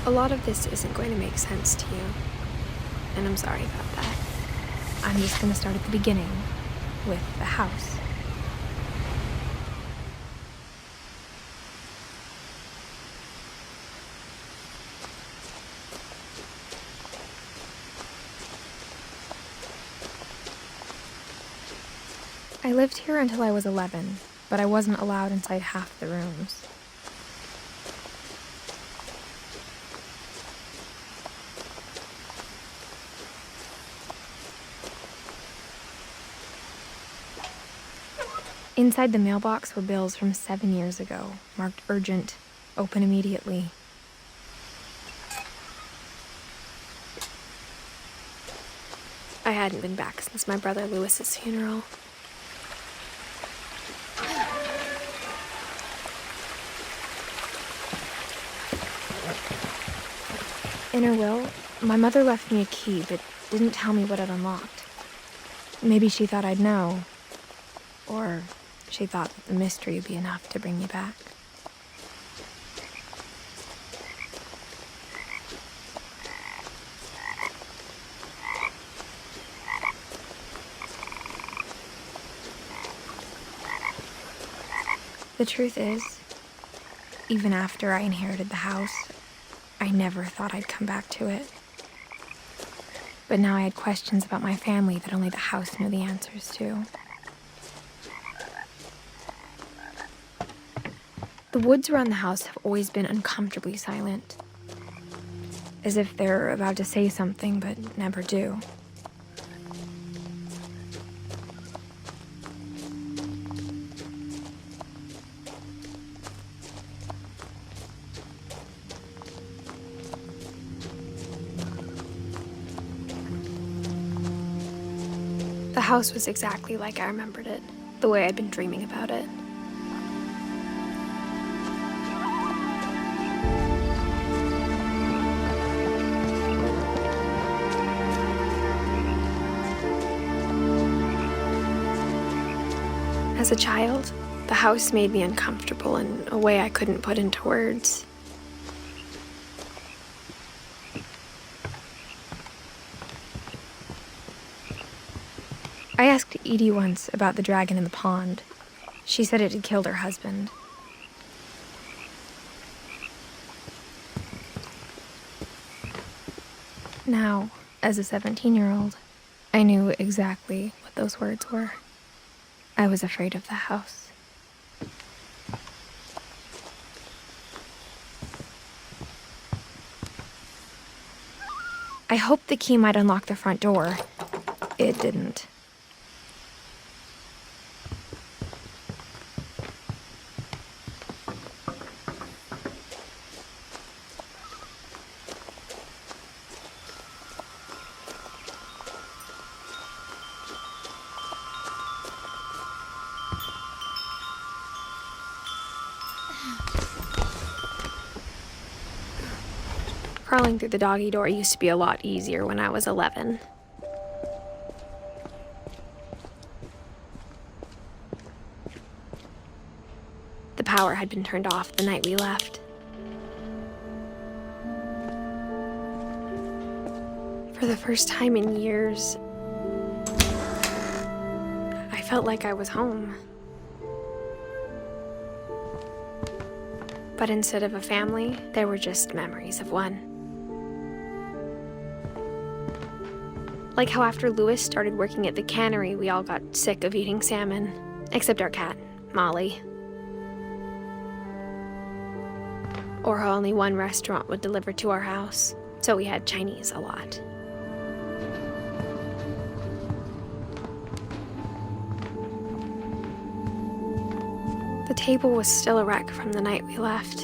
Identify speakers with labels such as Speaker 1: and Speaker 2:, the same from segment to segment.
Speaker 1: A lot of this isn't going to make sense to you, and I'm sorry about that. I'm just going to start at the beginning, with the house. I lived here until I was 11, but I wasn't allowed inside half the rooms. Inside the mailbox were bills from 7 years ago, marked urgent, open immediately. I hadn't been back since my brother Lewis's funeral. In her will, my mother left me a key, but didn't tell me what it unlocked. Maybe she thought I'd know. Or she thought that the mystery would be enough to bring me back. The truth is, even after I inherited the house, I never thought I'd come back to it. But now I had questions about my family that only the house knew the answers to. The woods around the house have always been uncomfortably silent, as if they're about to say something but never do. The house was exactly like I remembered it, the way I'd been dreaming about it. As a child, the house made me uncomfortable in a way I couldn't put into words. I asked Edie once about the dragon in the pond. She said it had killed her husband. Now, as a 17-year-old, I knew exactly what those words were. I was afraid of the house. I hoped the key might unlock the front door. It didn't. Crawling through the doggy door used to be a lot easier when I was 11. The power had been turned off the night we left. For the first time in years, I felt like I was home. But instead of a family, there were just memories of one. Like how after Lewis started working at the cannery, we all got sick of eating salmon, except our cat, Molly. Or how only one restaurant would deliver to our house, so we had Chinese a lot. The table was still a wreck from the night we left.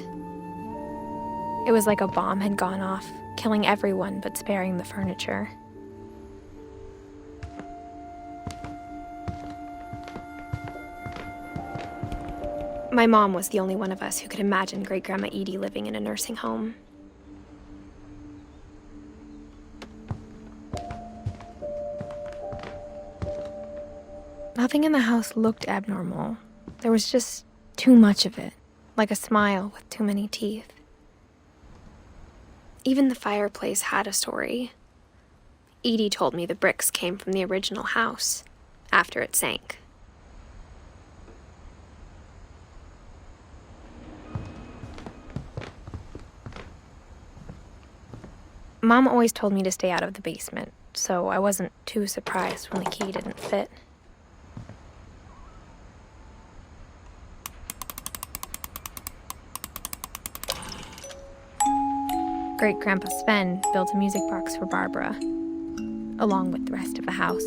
Speaker 1: It was like a bomb had gone off, killing everyone but sparing the furniture. My mom was the only one of us who could imagine Great-Grandma Edie living in a nursing home. Nothing in the house looked abnormal. There was just too much of it, like a smile with too many teeth. Even the fireplace had a story. Edie told me the bricks came from the original house, after it sank. Mom always told me to stay out of the basement, so I wasn't too surprised when the key didn't fit. Great-Grandpa Sven built a music box for Barbara, along with the rest of the house.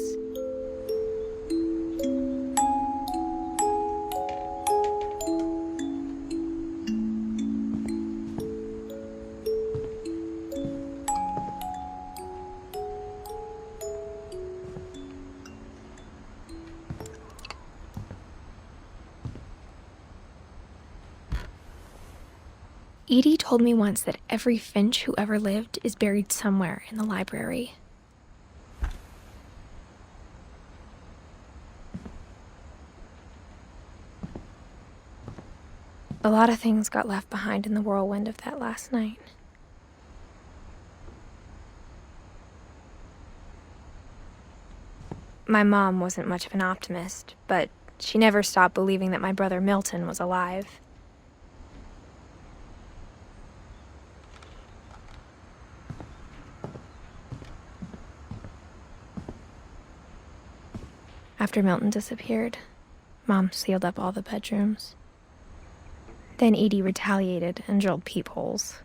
Speaker 1: Edie told me once that every Finch who ever lived is buried somewhere in the library. A lot of things got left behind in the whirlwind of that last night. My mom wasn't much of an optimist, but she never stopped believing that my brother Milton was alive. After Milton disappeared, Mom sealed up all the bedrooms. Then Edie retaliated and drilled peepholes.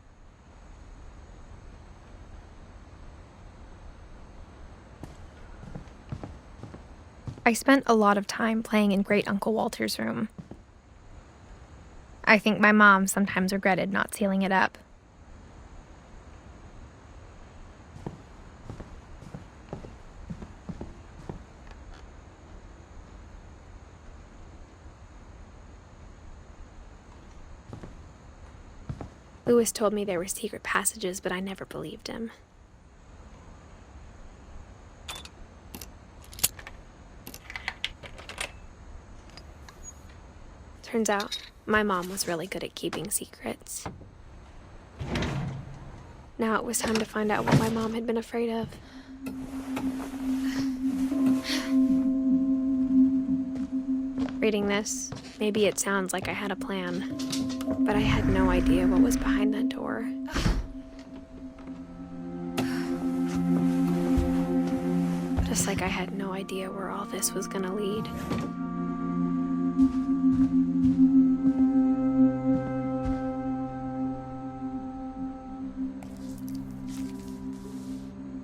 Speaker 1: I spent a lot of time playing in Great Uncle Walter's room. I think my mom sometimes regretted not sealing it up. Louis told me there were secret passages, but I never believed him. Turns out, my mom was really good at keeping secrets. Now it was time to find out what my mom had been afraid of. Reading this, maybe it sounds like I had a plan, but I had no idea what was behind that door. Just like I had no idea where all this was gonna lead.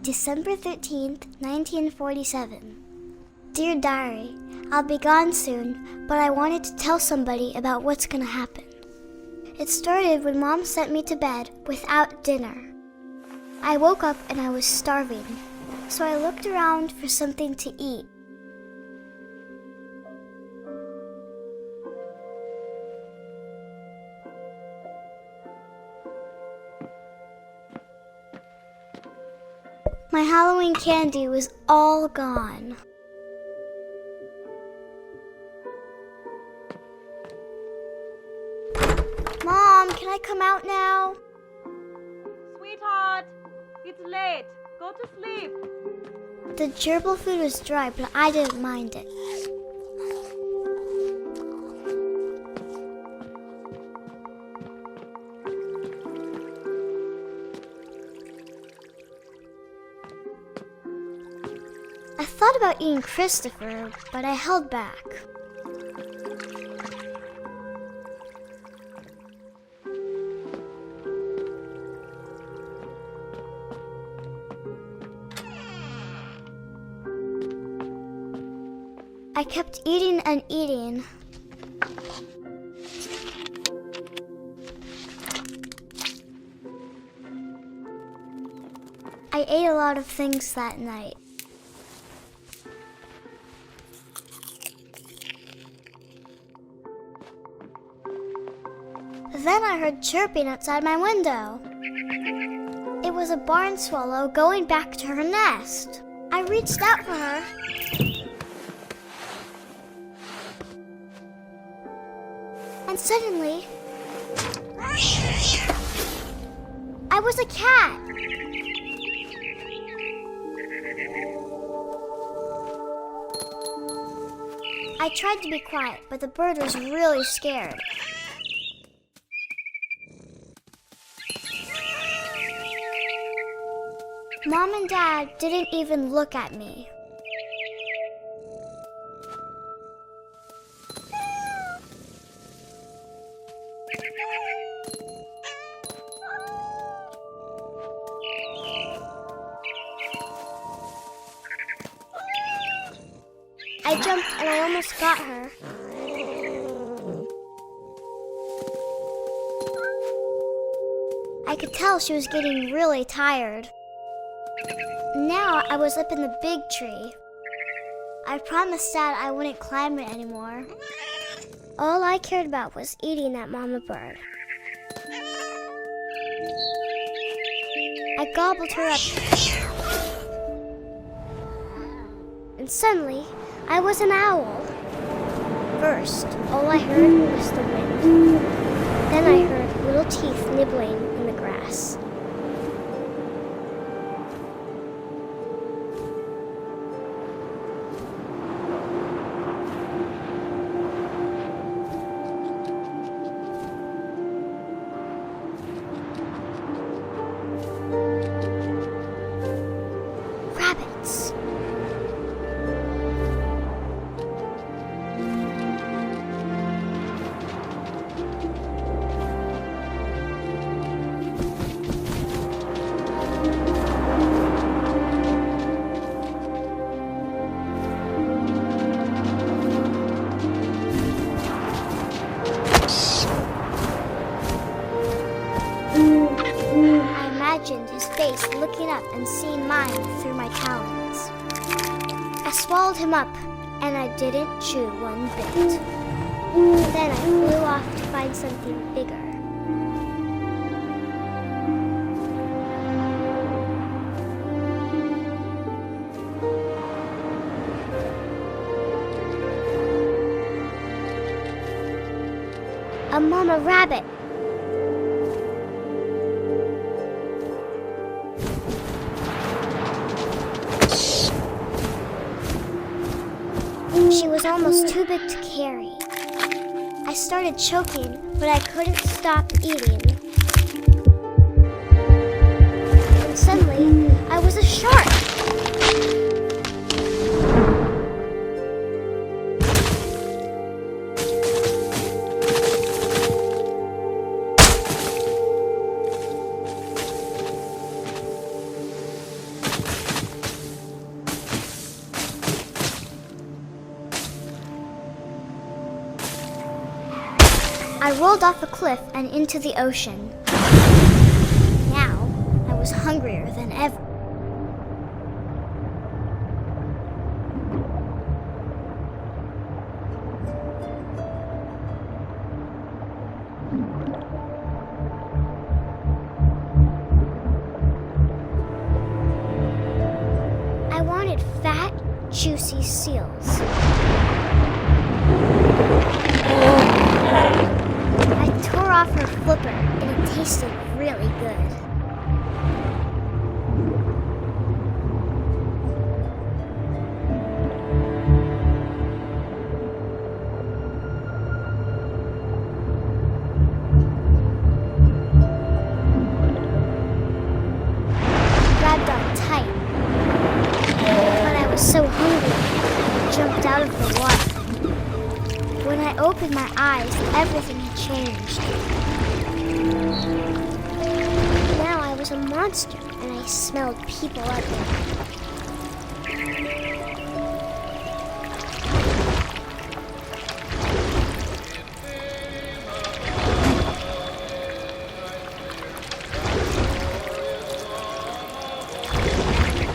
Speaker 2: December 13th, 1947. Dear Diary, I'll be gone soon, but I wanted to tell somebody about what's gonna happen. It started when Mom sent me to bed without dinner. I woke up and I was starving, so I looked around for something to eat. My Halloween candy was all gone. Mom, can I come out now?
Speaker 3: Sweetheart, it's late. Go to sleep.
Speaker 2: The gerbil food was dry, but I didn't mind it. I thought about eating Christopher, but I held back. I kept eating and eating. I ate a lot of things that night. Then I heard chirping outside my window. It was a barn swallow going back to her nest. I reached out for her. And suddenly, I was a cat. I tried to be quiet, but the bird was really scared. Mom and Dad didn't even look at me. I jumped and I almost got her. I could tell she was getting really tired. Now I was up in the big tree. I promised Dad I wouldn't climb it anymore. All I cared about was eating that mama bird. I gobbled her up. And suddenly, I was an owl. First, all I heard was the wind. Then I heard little teeth nibbling in the grass. Rabbits. I imagined his face looking up and seeing mine through my talons. I swallowed him up, and I didn't chew one bit. Then I flew off to find something bigger. A mama rabbit. She was almost too big to carry. I started choking, but I couldn't stop eating. And suddenly, I was a shark. I rolled off a cliff and into the ocean. Now, I was hungrier than ever. I wanted fat, juicy seals. I tore off her flipper, and it tasted really good. I grabbed on tight, but I was so hungry, I jumped out of the water. When I opened my eyes, everything had changed. Now I was a monster, and I smelled people everywhere.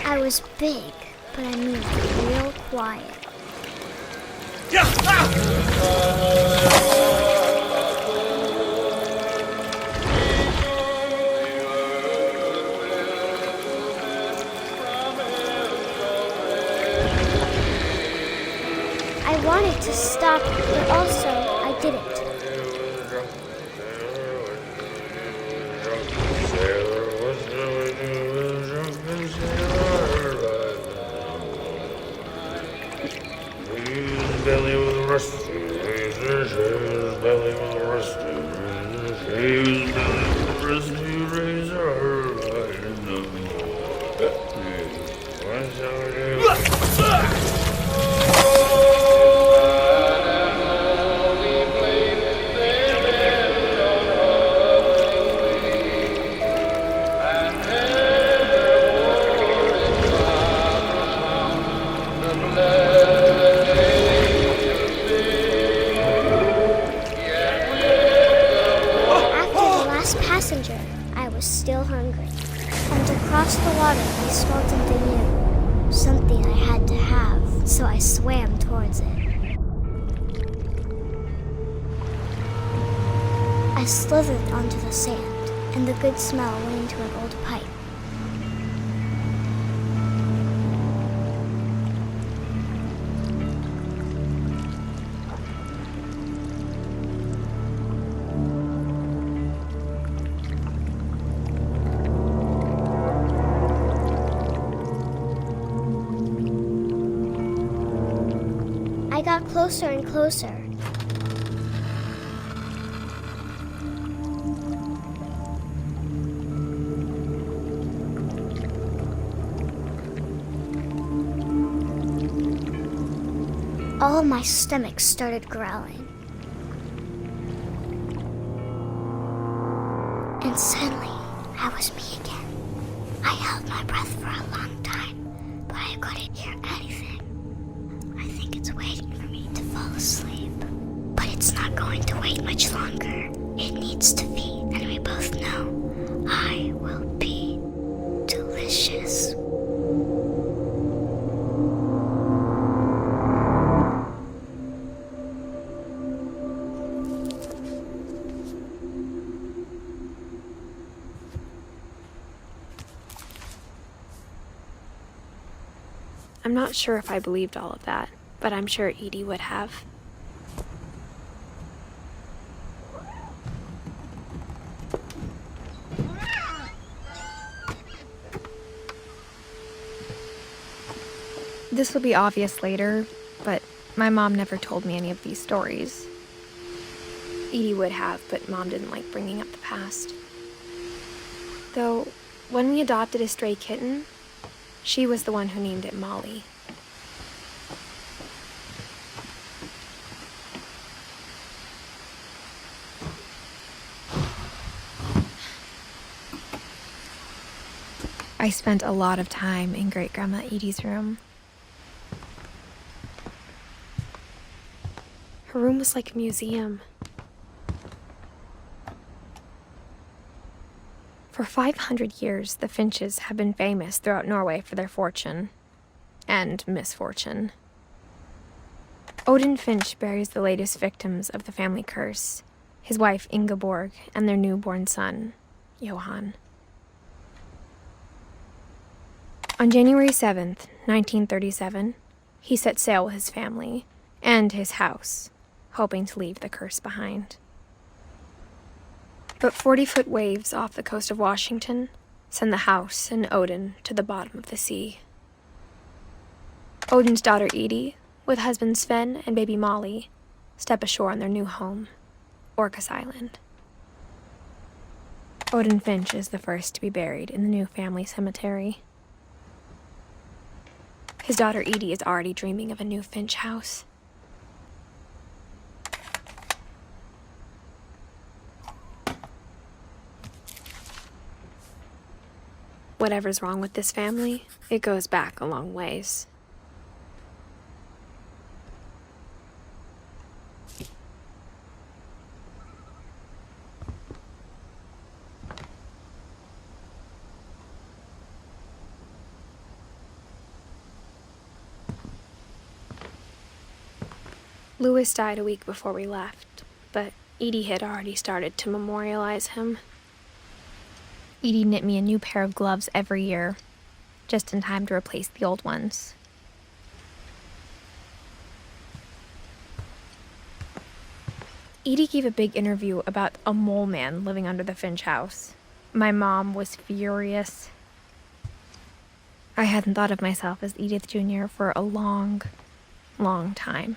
Speaker 2: I was big, but I moved real quiet. I wanted to stop, but also I didn't. passenger, I was still hungry. And across the water, I smelled something new. Something I had to have, so I swam towards it. I slithered onto the sand, and the good smell went into an old pipe. I got closer and closer. All of my stomach started growling. And suddenly, I was me again. I held my breath for a long time, but I couldn't hear anything. I think it's waiting for me to fall asleep. But it's not going to wait much longer. It needs to feed, and we both know I will be delicious.
Speaker 1: I'm not sure if I believed all of that, but I'm sure Edie would have. This will be obvious later, but my mom never told me any of these stories. Edie would have, but Mom didn't like bringing up the past. Though, when we adopted a stray kitten, she was the one who named it Molly. I spent a lot of time in Great-Grandma Edie's room. Her room was like a museum. For 500 years, the Finches have been famous throughout Norway for their fortune and misfortune. Odin Finch buries the latest victims of the family curse, his wife Ingeborg and their newborn son, Johan. On January 7th, 1937, he set sail with his family and his house, hoping to leave the curse behind. But 40-foot waves off the coast of Washington send the house and Odin to the bottom of the sea. Odin's daughter Edie, with husband Sven and baby Molly, step ashore on their new home, Orcas Island. Odin Finch is the first to be buried in the new family cemetery. His daughter Edie is already dreaming of a new Finch house. Whatever's wrong with this family, it goes back a long ways. Louis died a week before we left, but Edie had already started to memorialize him. Edie knit me a new pair of gloves every year, just in time to replace the old ones. Edie gave a big interview about a mole man living under the Finch house. My mom was furious. I hadn't thought of myself as Edith Jr. for a long, long time.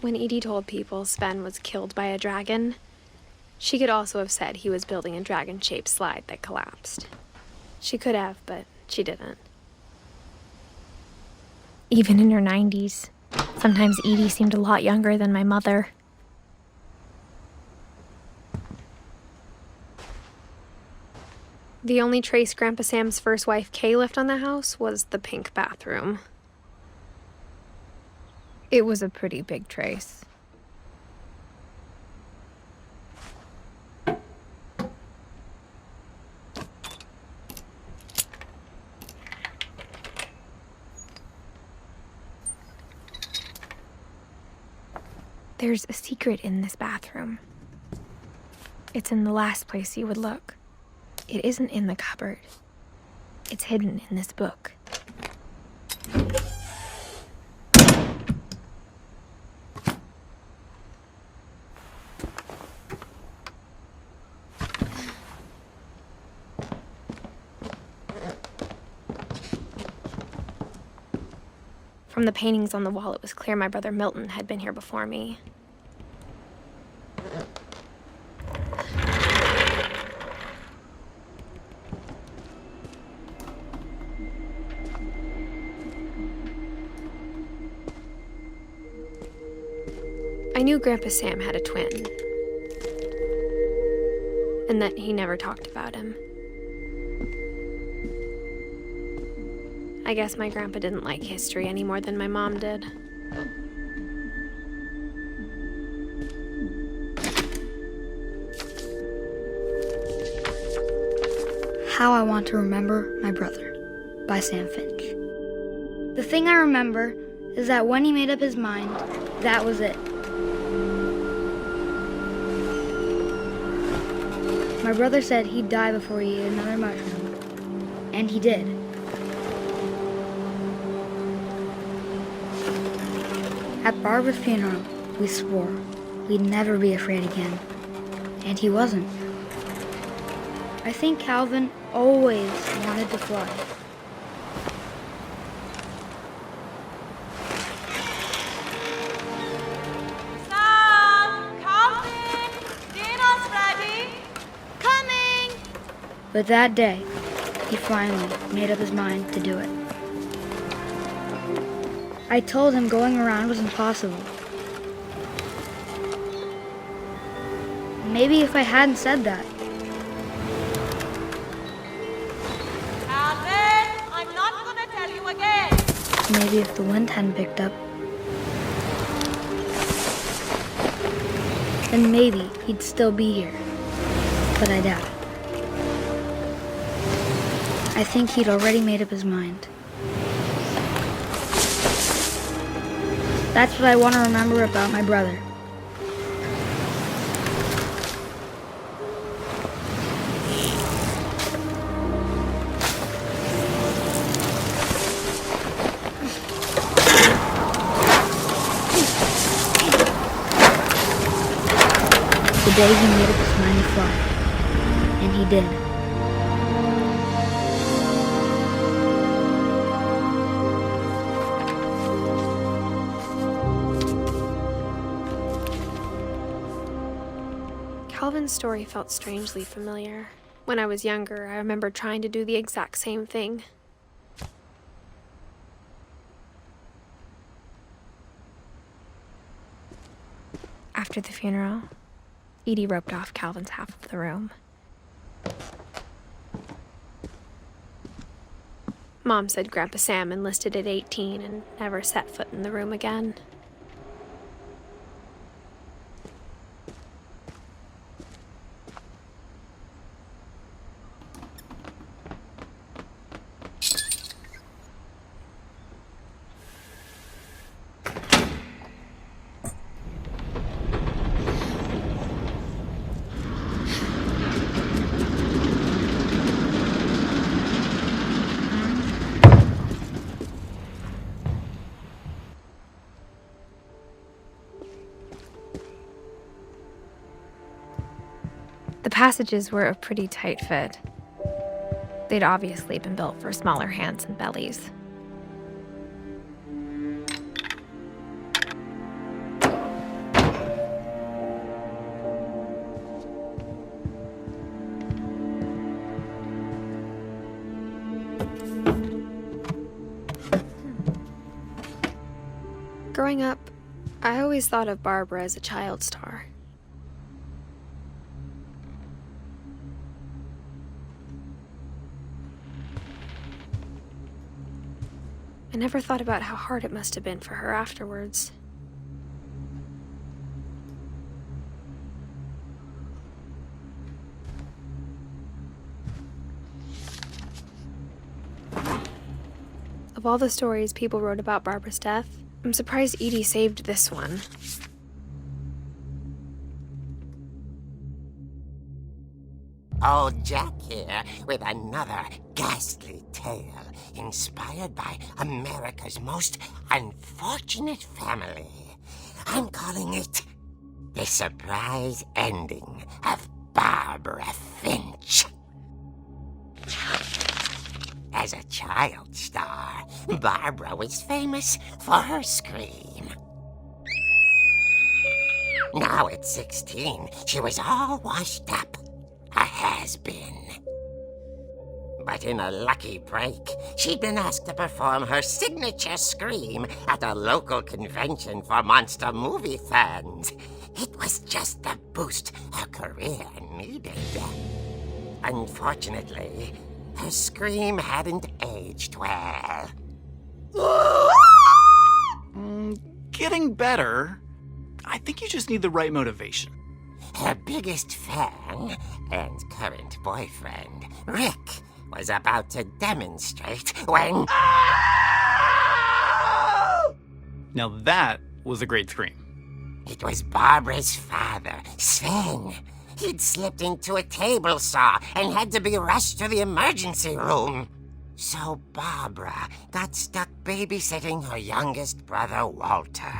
Speaker 1: When Edie told people Sven was killed by a dragon, she could also have said he was building a dragon-shaped slide that collapsed. She could have, but she didn't. Even in her 90s, sometimes Edie seemed a lot younger than my mother. The only trace Grandpa Sam's first wife, Kay, left on the house was the pink bathroom. It was a pretty big trace. There's a secret in this bathroom. It's in the last place you would look. It isn't in the cupboard. It's hidden in this book. From the paintings on the wall, it was clear my brother Milton had been here before me. I knew Grandpa Sam had a twin, and that he never talked about him. I guess my grandpa didn't like history any more than my mom did.
Speaker 4: How I Want to Remember My Brother by Sam Finch. The thing I remember is that when he made up his mind, that was it. My brother said he'd die before he ate another mushroom, and he did. At Barbara's funeral, we swore we'd never be afraid again, and he wasn't. I think Calvin always wanted to fly.
Speaker 3: Sam! Calvin! Dinner's ready! Coming!
Speaker 4: But that day, he finally made up his mind to do it. I told him going around was impossible. Maybe if I hadn't said that,
Speaker 3: Calvin, I'm not gonna tell you again.
Speaker 4: maybe if the wind hadn't picked up, then maybe he'd still be here. But I doubt it. I think he'd already made up his mind. That's what I want to remember about my brother. The day he made up his mind to fly. And he did.
Speaker 1: Calvin's story felt strangely familiar. When I was younger, I remember trying to do the exact same thing. After the funeral, Edie roped off Calvin's half of the room. Mom said Grandpa Sam enlisted at 18 and never set foot in the room again. The passages were a pretty tight fit. They'd obviously been built for smaller hands and bellies. Growing up, I always thought of Barbara as a child star. I never thought about how hard it must have been for her afterwards. Of all the stories people wrote about Barbara's death, I'm surprised Edie saved this one.
Speaker 5: Old Jack here with another ghastly tale inspired by America's most unfortunate family. I'm calling it The Surprise Ending of Barbara Finch. As a child star, Barbara was famous for her scream. Now at 16, she was all washed up. A has-been. But in a lucky break, she'd been asked to perform her signature scream at a local convention for monster movie fans. It was just the boost her career needed. Unfortunately, her scream hadn't aged well.
Speaker 6: Getting better. I think you just need the right motivation.
Speaker 5: Her biggest fan and current boyfriend, Rick, was about to demonstrate when...
Speaker 6: Now that was a great scream.
Speaker 5: It was Barbara's father, Sven. He'd slipped into a table saw and had to be rushed to the emergency room. So Barbara got stuck babysitting her youngest brother, Walter.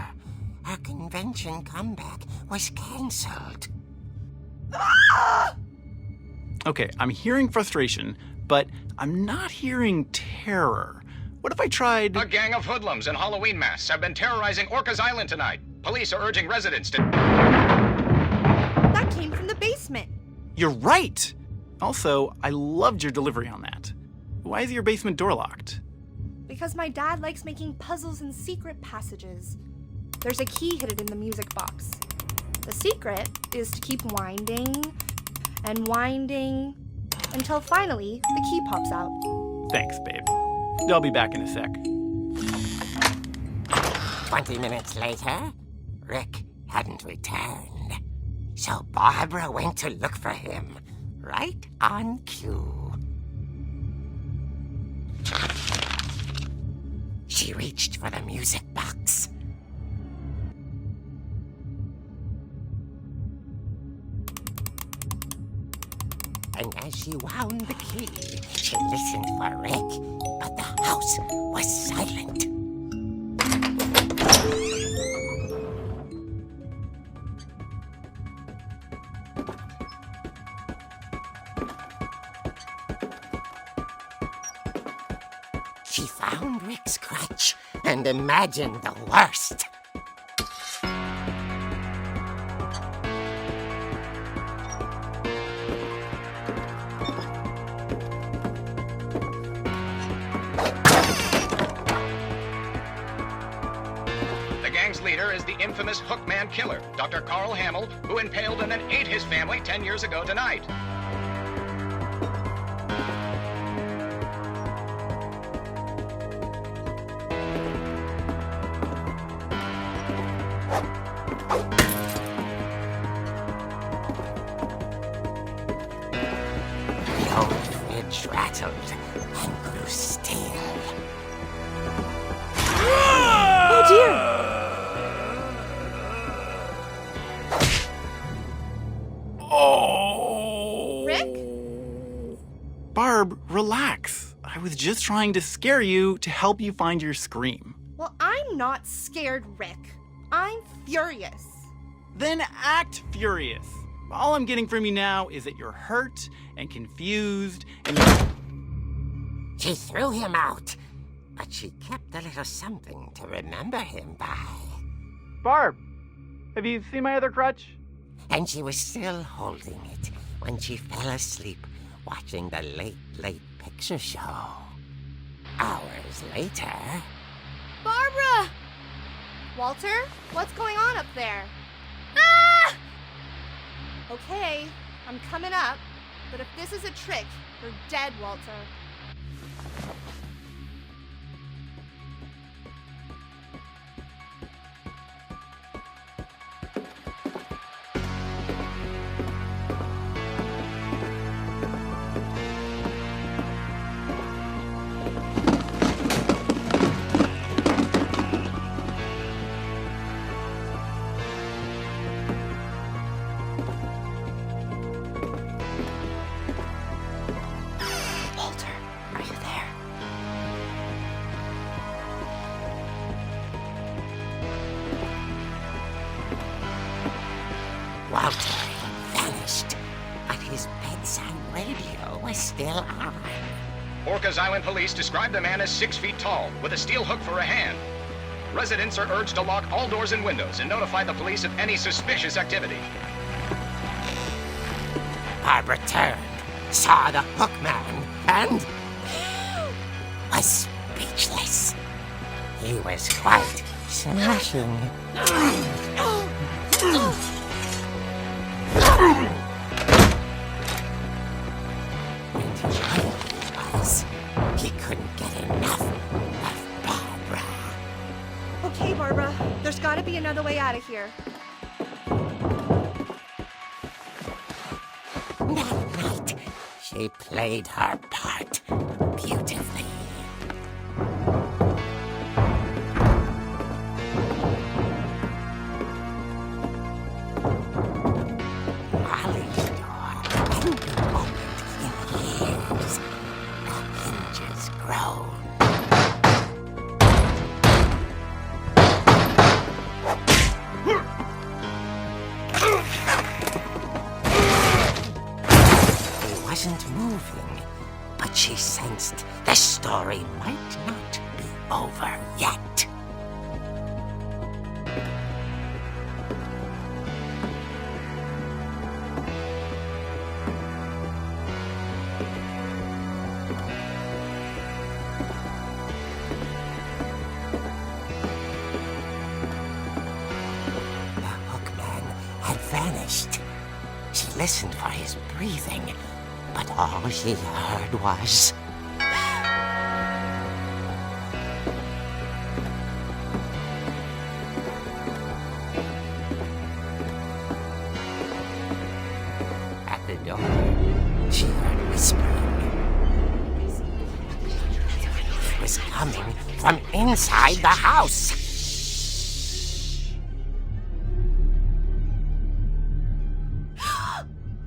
Speaker 5: Her convention comeback was cancelled.
Speaker 6: Okay, I'm hearing frustration, but I'm not hearing terror. What if I tried...
Speaker 7: A gang of hoodlums in Halloween masks have been terrorizing Orcas Island tonight. Police are urging residents to...
Speaker 3: That came from the basement.
Speaker 6: You're right! Also, I loved your delivery on that. Why is your basement door locked?
Speaker 3: Because my dad likes making puzzles and secret passages. There's a key hidden in the music box. The secret is to keep winding and winding until finally the key pops out.
Speaker 6: Thanks, babe. I'll be back in a sec.
Speaker 5: 20 minutes later, Rick hadn't returned. So Barbara went to look for him, right on cue. She reached for the music box. And as she wound the key, she listened for Rick, but the house was silent. She found Rick's crutch and imagined the worst.
Speaker 7: The gang's leader is the infamous Hookman killer, Dr. Carl Hamill, who impaled and then ate his family 10 years ago tonight.
Speaker 5: The old fridge rattled and grew still.
Speaker 3: Oh dear!
Speaker 6: Oh!
Speaker 3: Rick?
Speaker 6: Barb, relax. I was just trying to scare you to help you find your scream.
Speaker 3: Well, I'm not scared, Rick. I'm furious.
Speaker 6: Then act furious. All I'm getting from you now is that you're hurt and confused and
Speaker 5: She threw him out, but she kept a little something to remember him by.
Speaker 6: Barb, have you seen my other crutch?
Speaker 5: And she was still holding it when she fell asleep watching the late picture show. Hours later...
Speaker 3: Barbara! Walter, what's going on up there? Ah! Okay, I'm coming up, but if this is a trick, you're dead, Walter.
Speaker 5: radio was still on.
Speaker 7: Orcas Island police describe the man as 6 feet tall, with a steel hook for a hand. Residents are urged to lock all doors and windows and notify the police of any suspicious activity.
Speaker 5: Barbara turned, saw the hook man, and was speechless. He was quite smashing. And he was. He couldn't get enough of Barbara.
Speaker 3: Okay, Barbara, there's gotta be another way out of here.
Speaker 5: That night, she played her part beautifully. Molly's door hadn't been opened in years. The hinges groaned. He wasn't moving, but she sensed the story might not be over yet. The hookman had vanished. She listened for his breathing, but all she heard was... At the door, she heard whispering. It was coming from inside the house.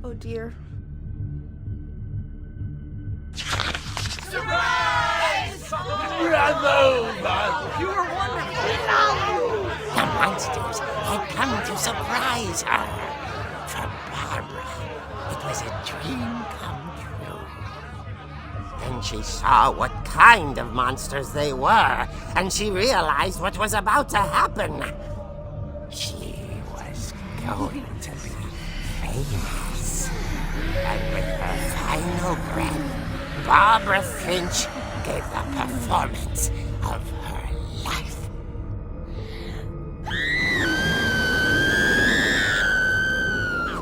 Speaker 3: Oh dear.
Speaker 5: The monsters had come to surprise her. For Barbara, it was a dream come true. Then she saw what kind of monsters they were, and she realized what was about to happen. She was going to be famous. And with her final breath, Barbara Finch gave the performance of her life.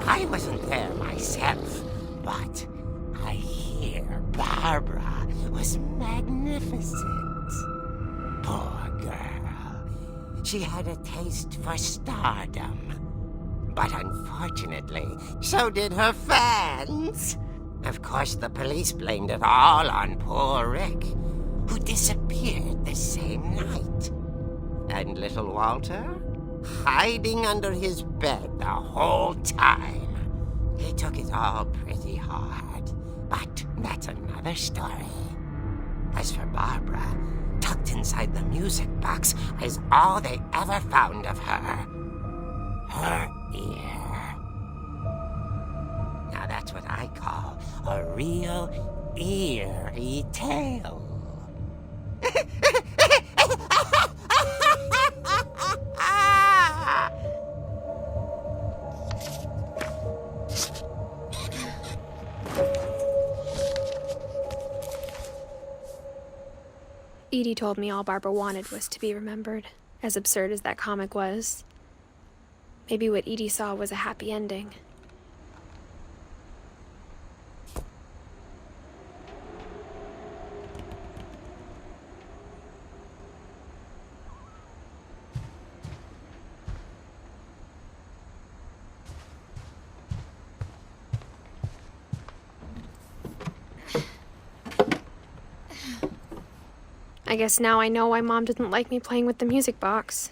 Speaker 5: I wasn't there myself, but I hear Barbara was magnificent. Poor girl. She had a taste for stardom. But unfortunately, so did her fans. Of course, the police blamed it all on poor Rick, who disappeared the same night. And little Walter? Hiding under his bed the whole time. He took it all pretty hard, but that's another story. As for Barbara, tucked inside the music box is all they ever found of her. Her ear. Now that's what I call a real eerie tale.
Speaker 1: Edie told me all Barbara wanted was to be remembered, as absurd as that comic was. Maybe what Edie saw was a happy ending. I guess now I know why Mom didn't like me playing with the music box.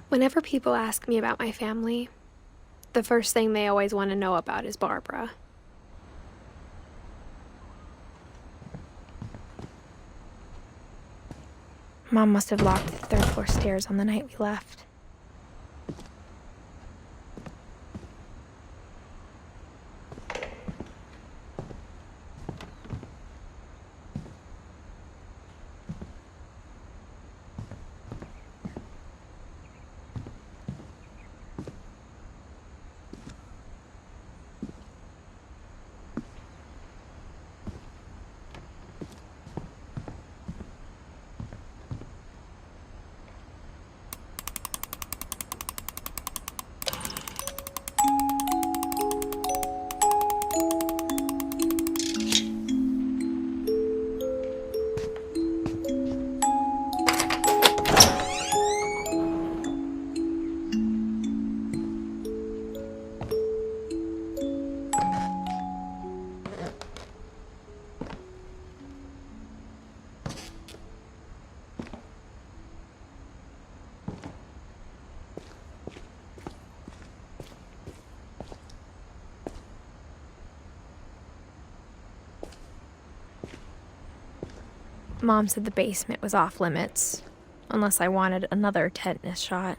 Speaker 1: Whenever people ask me about my family, the first thing they always want to know about is Barbara. Mom must have locked the third floor stairs on the night we left. Mom said the basement was off limits, unless I wanted another tetanus shot.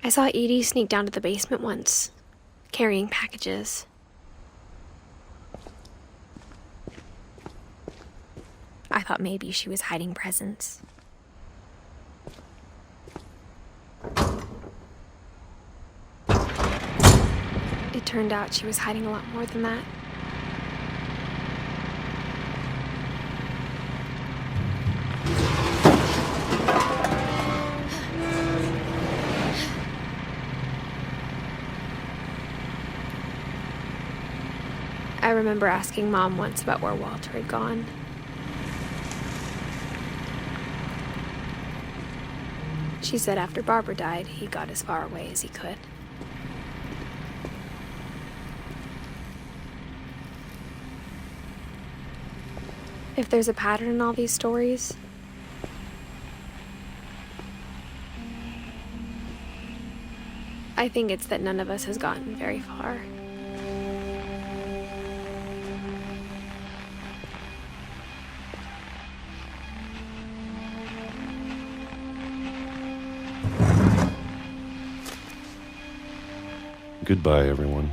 Speaker 1: I saw Edie sneak down to the basement once, carrying packages. I thought maybe she was hiding presents. It turned out she was hiding a lot more than that. I remember asking Mom once about where Walter had gone. She said after Barbara died, he got as far away as he could. If there's a pattern in all these stories, I think it's that none of us has gotten very far.
Speaker 8: Goodbye, everyone.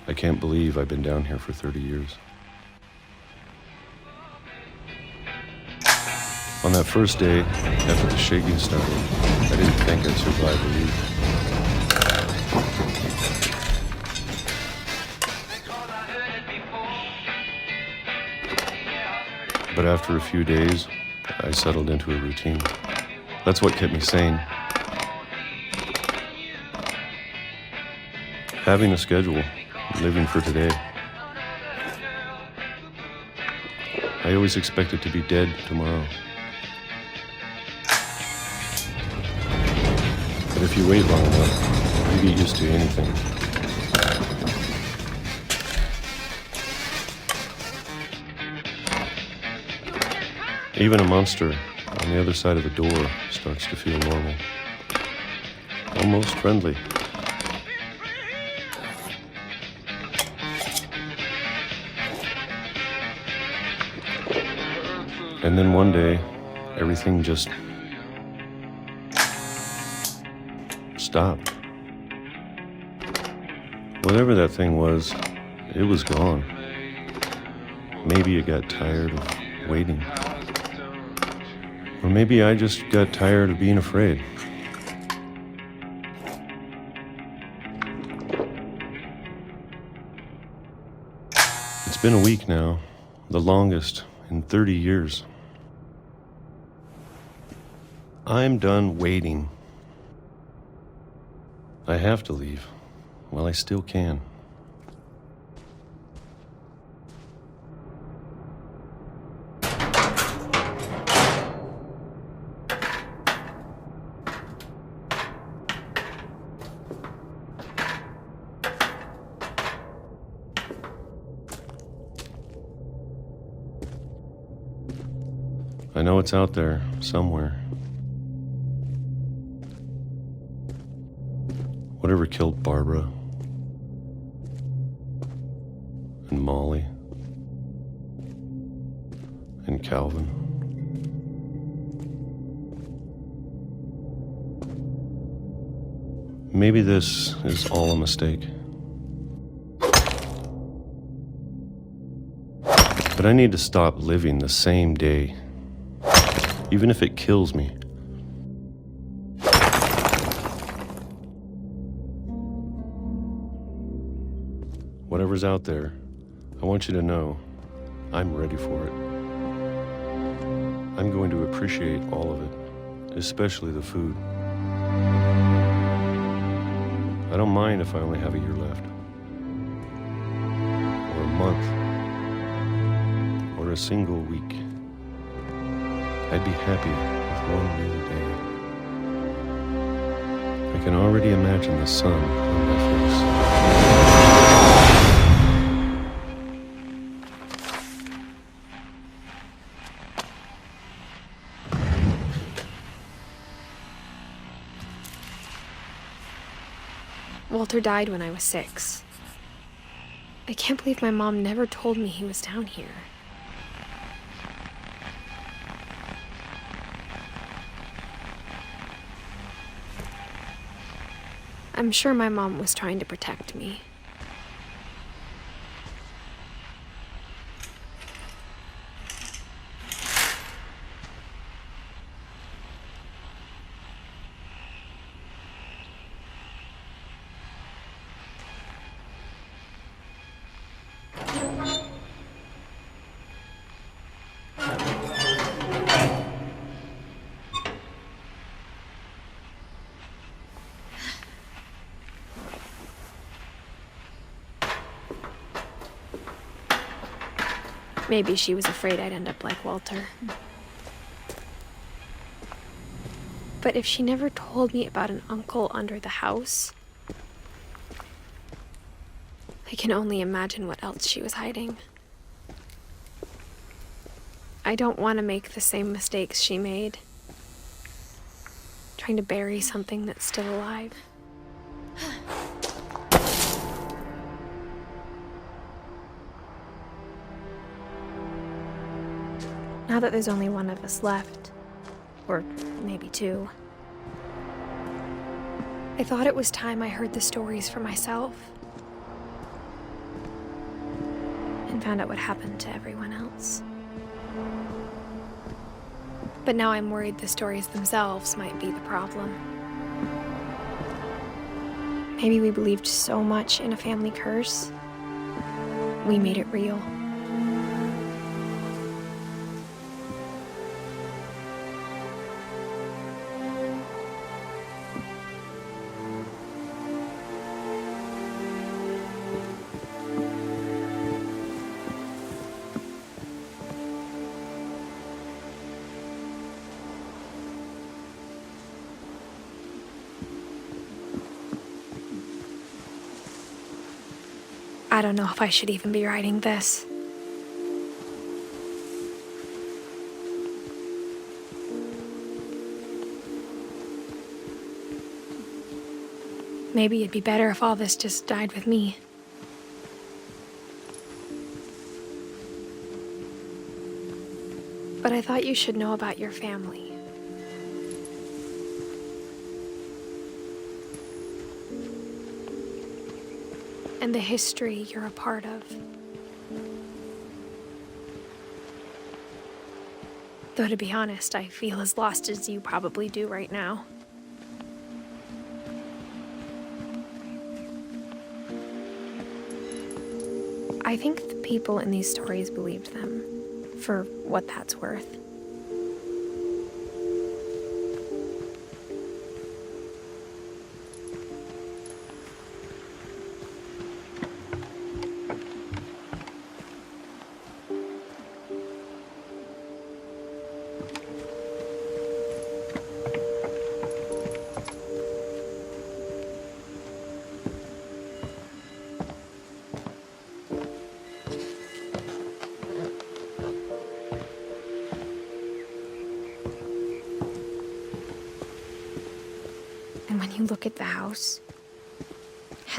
Speaker 8: I can't believe I've been down here for 30 years. On that first day, after the shaking started, I didn't think I'd survive a week. But after a few days, I settled into a routine. That's what kept me sane. Having a schedule, living for today. I always expected to be dead tomorrow. But if you wait long enough, you get used to anything. Even a monster on the other side of the door starts to feel normal. Almost friendly. And then one day, everything just stopped. Whatever that thing was, it was gone. Maybe it got tired of waiting. Or maybe I just got tired of being afraid. It's been a week now, the longest in 30 years. I'm done waiting. I have to leave while I still can. I know it's out there somewhere. Whatever killed Barbara and Molly and Calvin. Maybe this is all a mistake. But I need to stop living the same day, even if it kills me. Whatever's out there, I want you to know I'm ready for it. I'm going to appreciate all of it, especially the food. I don't mind if I only have a year left, or a month, or a single week. I'd be happy with one new day. I can already imagine the sun on my face.
Speaker 1: Walter died when I was 6. I can't believe my mom never told me he was down here. I'm sure my mom was trying to protect me. Maybe she was afraid I'd end up like Walter. But if she never told me about an uncle under the house, I can only imagine what else she was hiding. I don't want to make the same mistakes she made, trying to bury something that's still alive. Now that there's only one of us left, or maybe 2, I thought it was time I heard the stories for myself and found out what happened to everyone else. But now I'm worried the stories themselves might be the problem. Maybe we believed so much in a family curse, we made it real. I don't know if I should even be writing this. Maybe it'd be better if all this just died with me. But I thought you should know about your family. And the history you're a part of. Though to be honest, I feel as lost as you probably do right now. I think the people in these stories believed them, for what that's worth. And when you look at the house,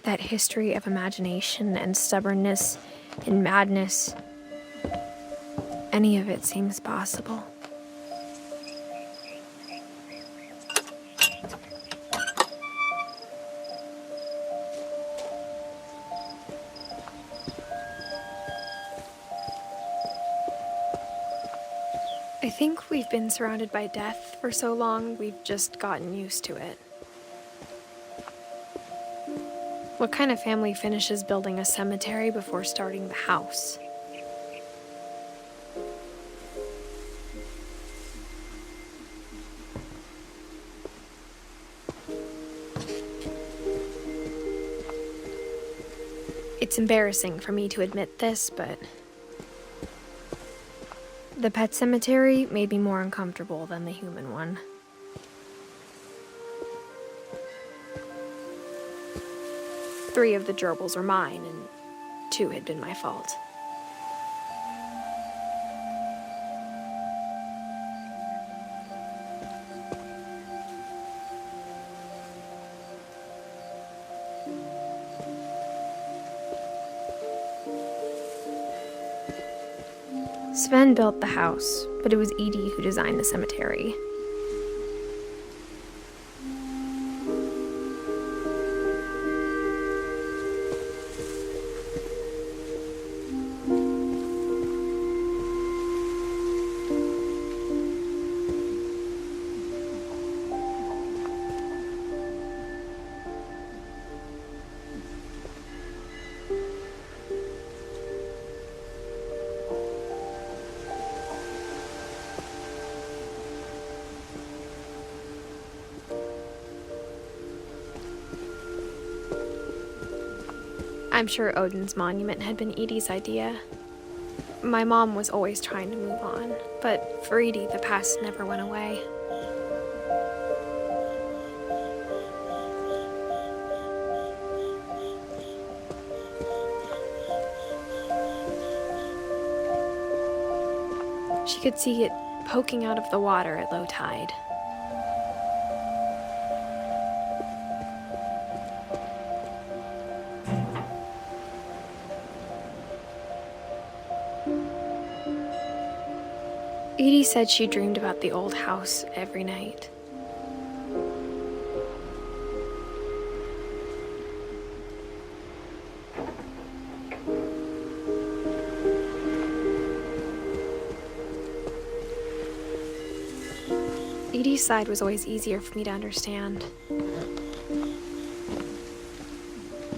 Speaker 1: that history of imagination and stubbornness and madness, any of it seems possible. I think we've been surrounded by death for so long, we've just gotten used to it. What kind of family finishes building a cemetery before starting the house? It's embarrassing for me to admit this, but the pet cemetery made me more uncomfortable than the human one. Three of the gerbils were mine, and 2 had been my fault. Sven built the house, but it was Edie who designed the cemetery. I'm sure Odin's monument had been Edie's idea. My mom was always trying to move on, but for Edie, the past never went away. She could see it poking out of the water at low tide. Edie said she dreamed about the old house every night. Edie's side was always easier for me to understand.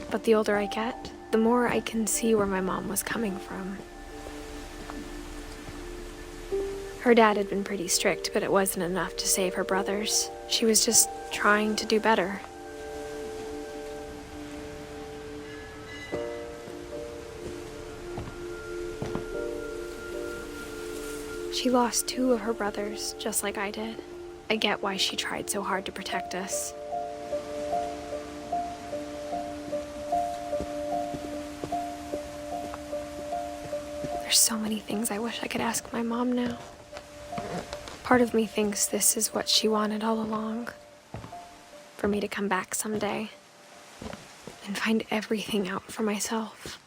Speaker 1: But the older I get, the more I can see where my mom was coming from. Her dad had been pretty strict, but it wasn't enough to save her brothers. She was just trying to do better. She lost 2 of her brothers, just like I did. I get why she tried so hard to protect us. There's so many things I wish I could ask my mom now. Part of me thinks this is what she wanted all along. For me to come back someday and find everything out for myself.